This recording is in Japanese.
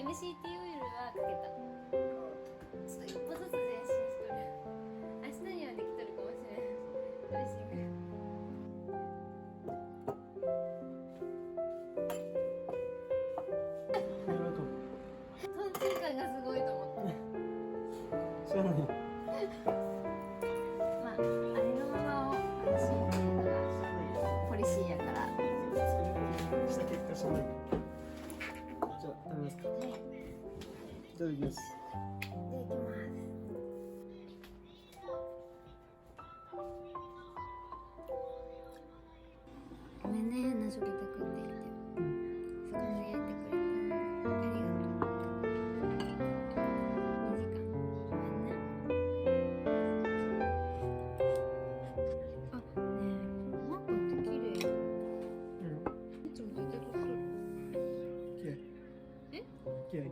MCT オイルはかけた。ちょっと一歩ずつ前進しとる。明日にはできとるかもしれない。ドレッシング。ありがとう。トンチンカンがすごいと思って。知らない。まあ、ありのままを安心っていうのがポリシーやから。した結果しない。じゃあ食べますか。はい。いただきます。いただきます。ごめんね、変な初期宅って言って。魚焼いてくれた。ありがとう。2時間。ごめんね。あ、ねえ、マックって綺麗。いつも絶対撮ってる。気合い。え？気合い。